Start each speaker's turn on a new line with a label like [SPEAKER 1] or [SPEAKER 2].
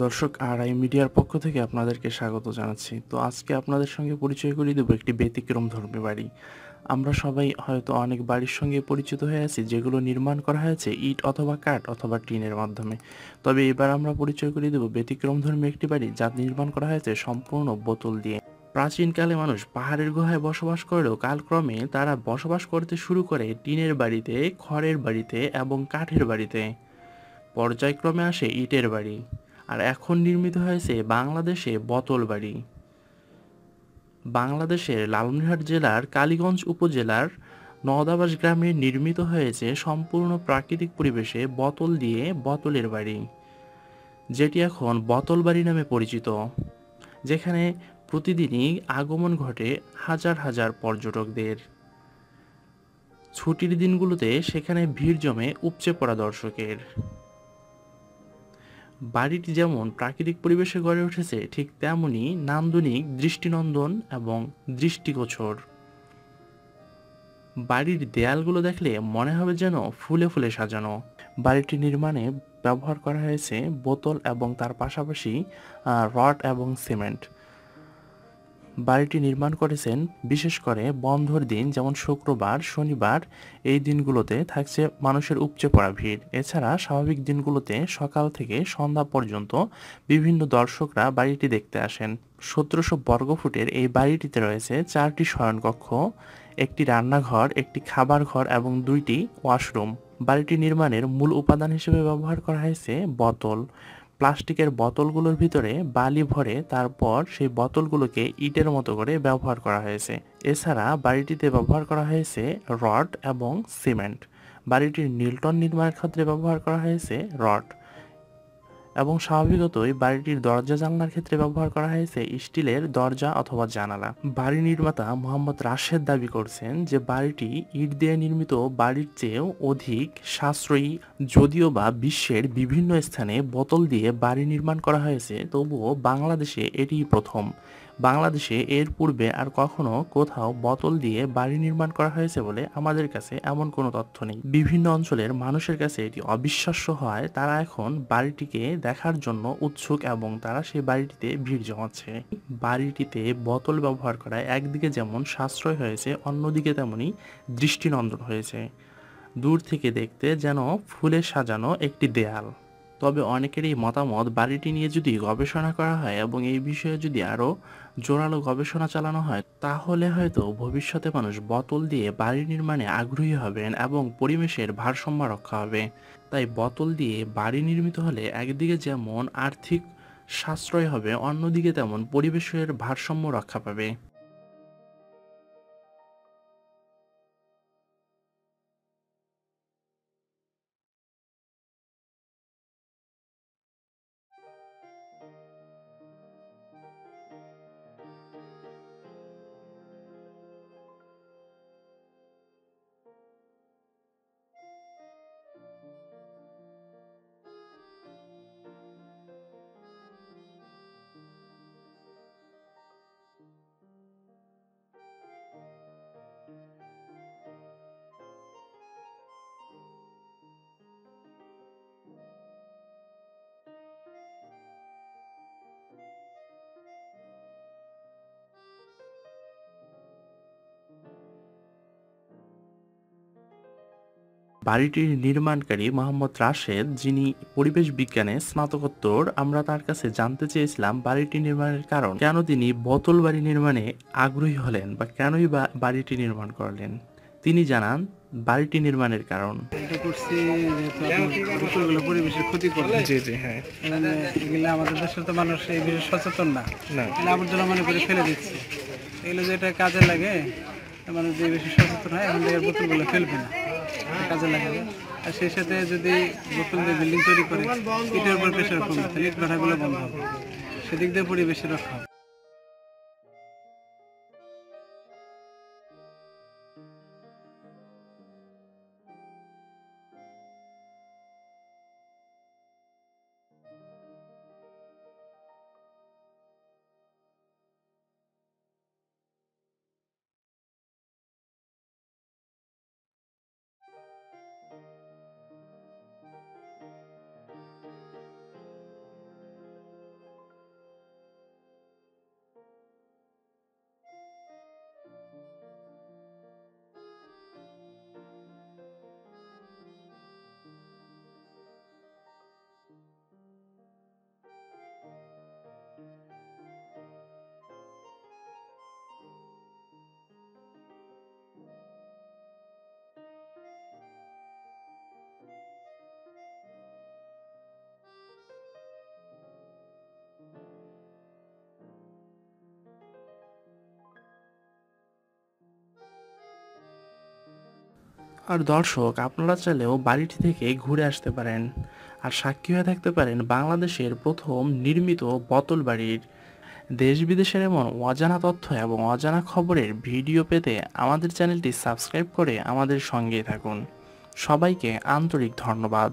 [SPEAKER 1] দর্শক আরআই মিডিয়ার পক্ষ থেকে আপনাদেরকে স্বাগত জানাচ্ছি। তো আজকে আপনাদের সঙ্গে পরিচয় করিয়ে দেবো একটি ব্যতিক্রমধর্মী বাড়ি। আমরা সবাই হয়তো অনেক বাড়ির সঙ্গে পরিচিত হয়ে আছি যেগুলো নির্মাণ করা হয়েছে ইট অথবা কাঠ অথবা টিনের মাধ্যমে। তবে এবার আমরা পরিচয় করিয়ে দেবো ব্যতিক্রমধর্মী একটি বাড়ি যা নির্মাণ করা হয়েছে সম্পূর্ণ বোতল দিয়ে। প্রাচীনকালে মানুষ পাহাড়ের গুহায় বসবাস করলেও কালক্রমে তারা বসবাস করতে শুরু করে টিনের বাড়িতে, খড়ের বাড়িতে এবং কাঠের বাড়িতে। পর্যায়ক্রমে আসে ইটের বাড়ি, আর এখন নির্মিত হয়েছে বাংলাদেশে বোতল বাড়ি। বাংলাদেশের লালমনিরহাট জেলার কালীগঞ্জ উপজেলার নওদাবাস গ্রামে নির্মিত হয়েছে সম্পূর্ণ প্রাকৃতিক পরিবেশে বোতল দিয়ে বোতলের বাড়ি, যেটি এখন বোতল বাড়ি নামে পরিচিত, যেখানে প্রতিদিনই আগমন ঘটে হাজার হাজার পর্যটকদের। ছুটির দিনগুলোতে সেখানে ভিড় জমে উপচে পড়া দর্শকের। বাড়িটি যেমন প্রাকৃতিক পরিবেশে গড়ে উঠেছে, ঠিক তেমনই নান্দনিক, দৃষ্টিনন্দন এবং দৃষ্টিগোচর। বাড়ির দেয়ালগুলো দেখলে মনে হবে যেন ফুলে ফুলে সাজানো। বাড়িটি নির্মাণে ব্যবহার করা হয়েছে বোতল এবং তার পাশাপাশি রড এবং সিমেন্ট। বাড়িটি নির্মাণ করেছেন বিশেষ করে বন্ধর দিন যেমন শুক্রবার, শনিবার, এই দিনগুলোতে থাকছে মানুষের উপচে পড়া ভিড়। এছাড়া স্বাভাবিক দিনগুলোতে সকাল থেকে সন্ধ্যা পর্যন্ত বিভিন্ন দর্শকরা বাড়িটি দেখতে আসেন। ১৭০০ বর্গফুটের এই বাড়িটিতে রয়েছে ৪টি শয়নকক্ষ, একটি রান্নাঘর, একটি খাবার ঘর এবং ২টি ওয়াশরুম। বাড়িটি নির্মাণের মূল উপাদান হিসেবে ব্যবহার করা হয়েছে বোতল। প্লাস্টিকের বোতলগুলোর ভিতরে বালি ভরে তারপর সেই বোতলগুলোকে ইটের মতো করে ব্যবহার করা হয়েছে। এছাড়া বাড়িটিতে ব্যবহার করা হয়েছে রড এবং সিমেন্ট। বাড়িটির নিলটন নির্মাণের ক্ষেত্রে ব্যবহার করা হয়েছে রড, এবং স্বাভাবিকতই বাড়িটির দরজা জানলার ক্ষেত্রে ব্যবহার করা হয়েছে স্টিলের দরজা অথবা জানালা। বাড়ি নির্মাতা মোহাম্মদ রাশেদ দাবি করছেন যে বাড়িটি ইট দিয়ে নির্মিত বাড়ির চেয়েও অধিক সাশ্রয়ী। যদিও বা বিশ্বের বিভিন্ন স্থানে বোতল দিয়ে বাড়ি নির্মাণ করা হয়েছে, তবুও বাংলাদেশে এটিই প্রথম। বাংলাদেশে এর পূর্বে আর কখনো কোথাও বোতল দিয়ে বাড়ি নির্মাণ করা হয়েছে বলে আমাদের কাছে এমন কোনো তথ্য নেই। বিভিন্ন অঞ্চলের মানুষের কাছে এটি অবিশ্বাস্য হওয়ায় তারা এখন বাড়িটিকে দেখার জন্য উৎসুক এবং তারা সেই বাড়িটিতে ভিড় জমাচ্ছে। বাড়িটিতে বোতল ব্যবহার করায় একদিকে যেমন সাশ্রয় হয়েছে, অন্যদিকে তেমনি দৃষ্টিনন্দন হয়েছে। দূর থেকে দেখতে যেন ফুলে সাজানো একটি দেয়াল। তবে অনেকেরই মতামত, বাড়িটি নিয়ে যদি গবেষণা করা হয় এবং এই বিষয়ে যদি আরও জোরালো গবেষণা চালানো হয়, তাহলে হয়তো ভবিষ্যতে মানুষ বোতল দিয়ে বাড়ি নির্মাণে আগ্রহী হবেন এবং পরিবেশের ভারসাম্য রক্ষা হবে। তাই বোতল দিয়ে বাড়ি নির্মিত হলে একদিকে যেমন আর্থিক সাশ্রয় হবে, অন্যদিকে তেমন পরিবেশের ভারসাম্য রক্ষা পাবে। বাড়িটির নির্মাণকারী মোহাম্মদ রাশেদ, যিনি পরিবেশ বিজ্ঞানে স্নাতকোত্তর, আমরা তার কাছে জানতে চেয়েছিলাম বাড়িটি নির্মাণের কারণ, কেন তিনি বোতল বাড়ি নির্মাণে আগ্রহী হলেন বা কেনই বা বাড়িটি নির্মাণ করলেন। তিনি জানান বাড়িটি নির্মাণের কারণ।
[SPEAKER 2] এটা করছি যেহেতু আপনার বোতলগুলো পরিবেশের ক্ষতি করে।
[SPEAKER 1] জি জি হ্যাঁ।
[SPEAKER 2] মানে এগুলো আমাদের দেশের তো মানুষ এই বিষয়ে সচেতন না,
[SPEAKER 1] না।
[SPEAKER 2] এগুলো আবর্জনা মনে করে ফেলে দিচ্ছে। এগুলো যেটা কাজে লাগে, মানুষ যে বেশি সচেতন হয় এখন থেকে বোতলগুলো ফেলবে না, এটা কাজে লাগাবে। আর সেই সাথে যদি বোতল দিয়ে বিল্ডিং তৈরি করে ইটের উপর প্রেশার কমবে, তাহলে ইট ভাটাগুলো বন্ধ হবে, সেদিক দিয়ে পরিবেশের রক্ষা হবে।
[SPEAKER 1] আর দর্শক, আপনারা চাইলেও বাড়িটি থেকে ঘুরে আসতে পারেন আর সাক্ষী হয়ে থাকতে পারেন বাংলাদেশের প্রথম নির্মিত বোতল বাড়ির। দেশ বিদেশের এমন অজানা তথ্য এবং অজানা খবরের ভিডিও পেতে আমাদের চ্যানেলটি সাবস্ক্রাইব করে আমাদের সঙ্গেই থাকুন। সবাইকে আন্তরিক ধন্যবাদ।